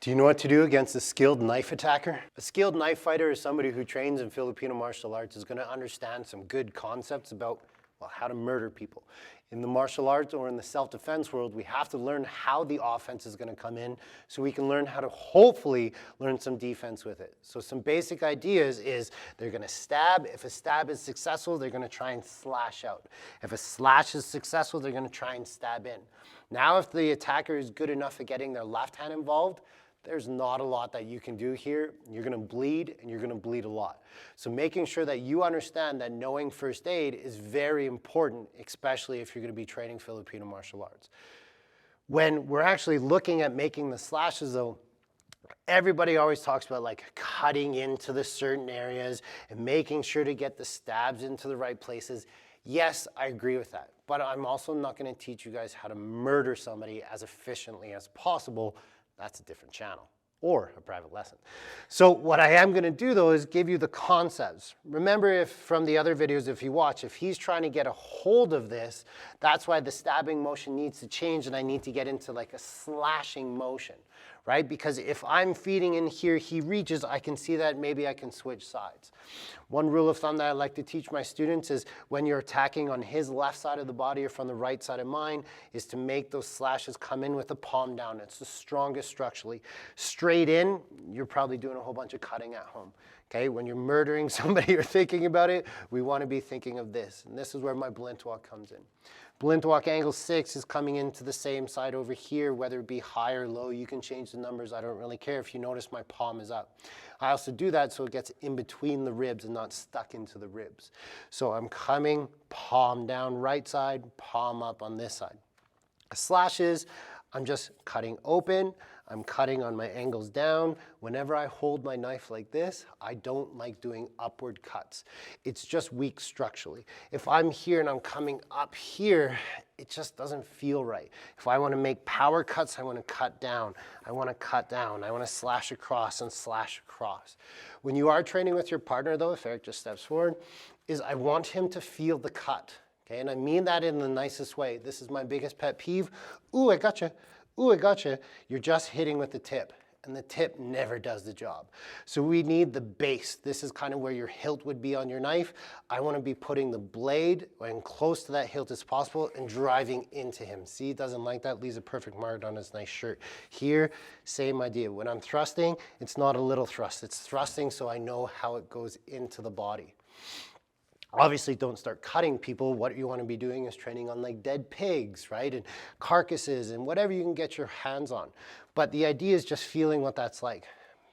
Do you know what to do against a skilled knife attacker? A skilled knife fighter is somebody who trains in Filipino martial arts is going to understand some good concepts about, well, how to murder people. In the martial arts or in the self-defense world, we have to learn how the offense is going to come in so we can learn how to hopefully learn some defense with it. So some basic ideas is they're going to stab. If a stab is successful, they're going to try and slash out. If a slash is successful, they're going to try and stab in. Now, if the attacker is good enough at getting their left hand involved, there's not a lot that you can do here. You're going to bleed, and you're going to bleed a lot. So making sure that you understand that knowing first aid is very important, especially if you're going to be training Filipino martial arts. When we're actually looking at making the slashes, though, everybody always talks about like cutting into the certain areas and making sure to get the stabs into the right places. Yes, I agree with that, but I'm also not going to teach you guys how to murder somebody as efficiently as possible. That's a different channel or a private lesson. So what I am going to do though is give you the concepts. Remember, if from the other videos, if you watch, if he's trying to get a hold of this, that's why the stabbing motion needs to change and I need to get into like a slashing motion, right? Because if I'm feeding in here, he reaches, I can see that maybe I can switch sides. One rule of thumb that I like to teach my students is when you're attacking on his left side of the body or from the right side of mine is to make those slashes come in with the palm down. It's the strongest structurally. Straight in, you're probably doing a whole bunch of cutting at home. Okay, when you're murdering somebody or thinking about it, we want to be thinking of this. And this is where my Blint Walk comes in. Blint Walk angle 6 is coming into the same side over here, whether it be high or low. You can change the numbers. I don't really care. If you notice, my palm is up. I also do that so it gets in between the ribs and not stuck into the ribs. So I'm coming, palm down right side, palm up on this side. Slashes, I'm just cutting open. I'm cutting on my angles down. Whenever I hold my knife like this, I don't like doing upward cuts. It's just weak structurally. If I'm here and I'm coming up here, it just doesn't feel right. If I want to make power cuts, I want to cut down. I want to cut down. I want to slash across and slash across. When you are training with your partner though, if Eric just steps forward, is I want him to feel the cut. Okay, and I mean that in the nicest way. This is my biggest pet peeve. Ooh, I gotcha. Ooh, I gotcha. You're just hitting with the tip, and the tip never does the job. So we need the base. This is kind of where your hilt would be on your knife. I want to be putting the blade as close to that hilt as possible and driving into him. See, he doesn't like that, leaves a perfect mark on his nice shirt. Here, same idea. When I'm thrusting, it's not a little thrust. It's thrusting so I know how it goes into the body. Obviously, don't start cutting people. What you want to be doing is training on like dead pigs, right? And carcasses and whatever you can get your hands on. But the idea is just feeling what that's like.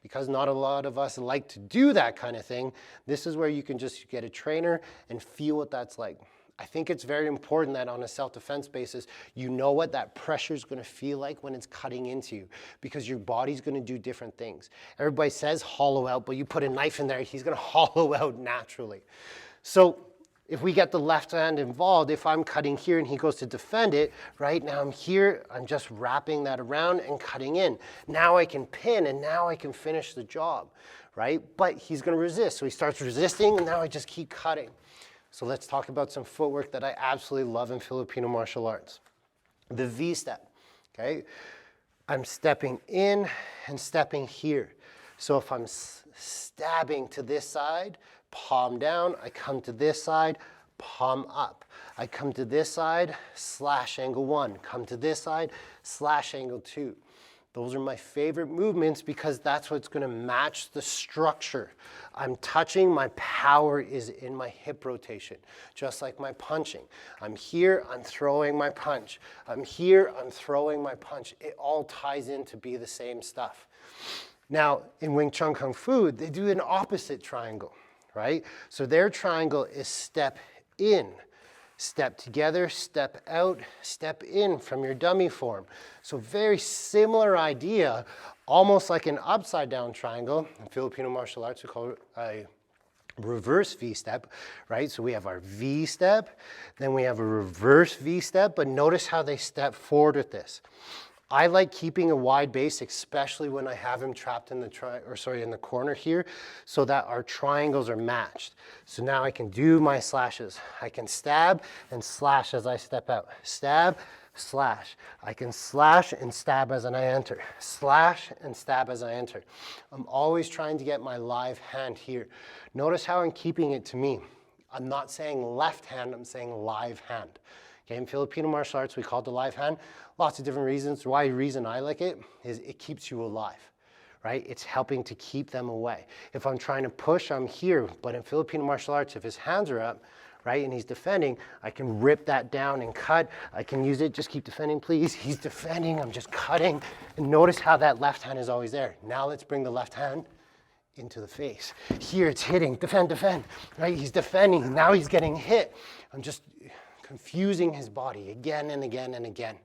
Because not a lot of us like to do that kind of thing, this is where you can just get a trainer and feel what that's like. I think it's very important that on a self-defense basis, you know what that pressure is going to feel like when it's cutting into you, because your body's going to do different things. Everybody says hollow out, but you put a knife in there, he's going to hollow out naturally. So if we get the left hand involved, if I'm cutting here and he goes to defend it, right now I'm here, I'm just wrapping that around and cutting in. Now I can pin and now I can finish the job, right? But he's going to resist. So he starts resisting and now I just keep cutting. So let's talk about some footwork that I absolutely love in Filipino martial arts. The V step, okay? I'm stepping in and stepping here. So if I'm stabbing to this side, palm down, I come to this side, palm up. I come to this side, slash angle 1. Come to this side, slash angle 2. Those are my favorite movements because that's what's going to match the structure. I'm touching, my power is in my hip rotation, just like my punching. I'm here, I'm throwing my punch. I'm here, I'm throwing my punch. It all ties in to be the same stuff. Now, in Wing Chun Kung Fu, they do an opposite triangle, right? So their triangle is step in. Step together, step out, step in from your dummy form. So very similar idea, almost like an upside down triangle. In Filipino martial arts, we call it a reverse V step, right? So we have our V step, then we have a reverse V step, but notice how they step forward with this. I like keeping a wide base, especially when I have him trapped in the in the corner here, so that our triangles are matched. So now I can do my slashes. I can stab and slash as I step out. Stab, slash. I can slash and stab as I enter. Slash and stab as I enter. I'm always trying to get my live hand here. Notice how I'm keeping it to me. I'm not saying left hand, I'm saying live hand. Okay, in Filipino martial arts, we call it the live hand. Lots of different reasons. Why reason I like it is it keeps you alive, right? It's helping to keep them away. If I'm trying to push, I'm here. But in Filipino martial arts, if his hands are up, right, and he's defending, I can rip that down and cut. I can use it, just keep defending, please. He's defending, I'm just cutting. And notice how that left hand is always there. Now let's bring the left hand into the face. Here it's hitting, defend, defend, right? He's defending, now he's getting hit. I'm just confusing his body again and again and again.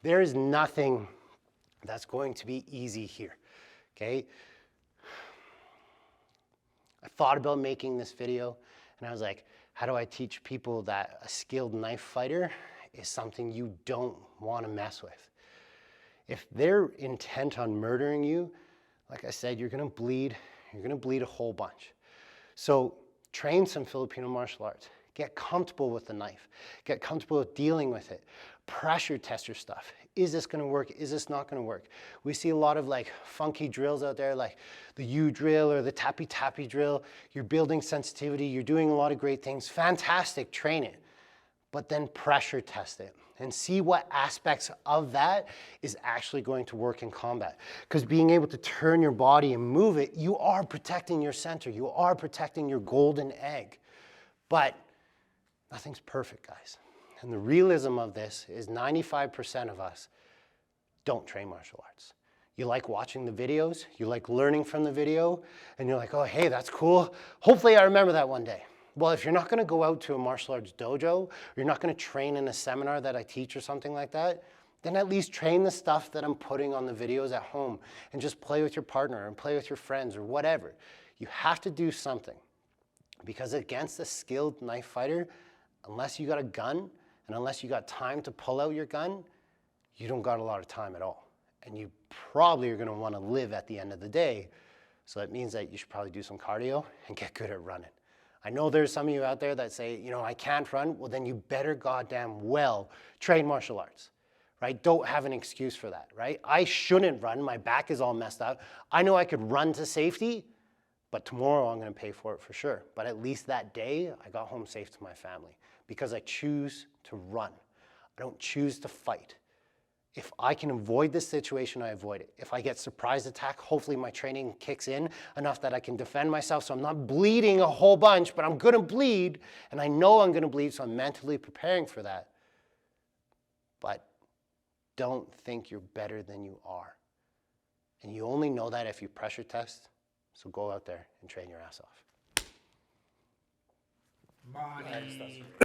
There is nothing that's going to be easy here, okay? I thought about making this video and I was like, how do I teach people that a skilled knife fighter is something you don't want to mess with? If they're intent on murdering you, like I said, you're gonna bleed a whole bunch. So train some Filipino martial arts. Get comfortable with the knife. Get comfortable with dealing with it. Pressure test your stuff. Is this gonna work? Is this not gonna work? We see a lot of like funky drills out there, like the U drill or the tappy tappy drill. You're building sensitivity, you're doing a lot of great things. Fantastic, train it. But then pressure test it and see what aspects of that is actually going to work in combat. Because being able to turn your body and move it, you are protecting your center. You are protecting your golden egg. But nothing's perfect, guys. And the realism of this is 95% of us don't train martial arts. You like watching the videos, you like learning from the video, and you're like, oh, hey, that's cool. Hopefully I remember that one day. Well, if you're not gonna go out to a martial arts dojo, or you're not gonna train in a seminar that I teach or something like that, then at least train the stuff that I'm putting on the videos at home and just play with your partner and play with your friends or whatever. You have to do something, because against a skilled knife fighter, unless you got a gun and unless you got time to pull out your gun, you don't got a lot of time at all. And you probably are gonna wanna live at the end of the day. So that means that you should probably do some cardio and get good at running. I know there's some of you out there that say, you know, I can't run. Well, then you better goddamn well train martial arts, right? Don't have an excuse for that, right? I shouldn't run. My back is all messed up. I know I could run to safety, but tomorrow I'm gonna pay for it for sure. But at least that day, I got home safe to my family because I choose to run. I don't choose to fight. If I can avoid this situation, I avoid it. If I get surprise attack, hopefully my training kicks in enough that I can defend myself so I'm not bleeding a whole bunch, but I'm gonna bleed, and I know I'm gonna bleed, so I'm mentally preparing for that. But don't think you're better than you are. And you only know that if you pressure test, so go out there and train your ass off. Body.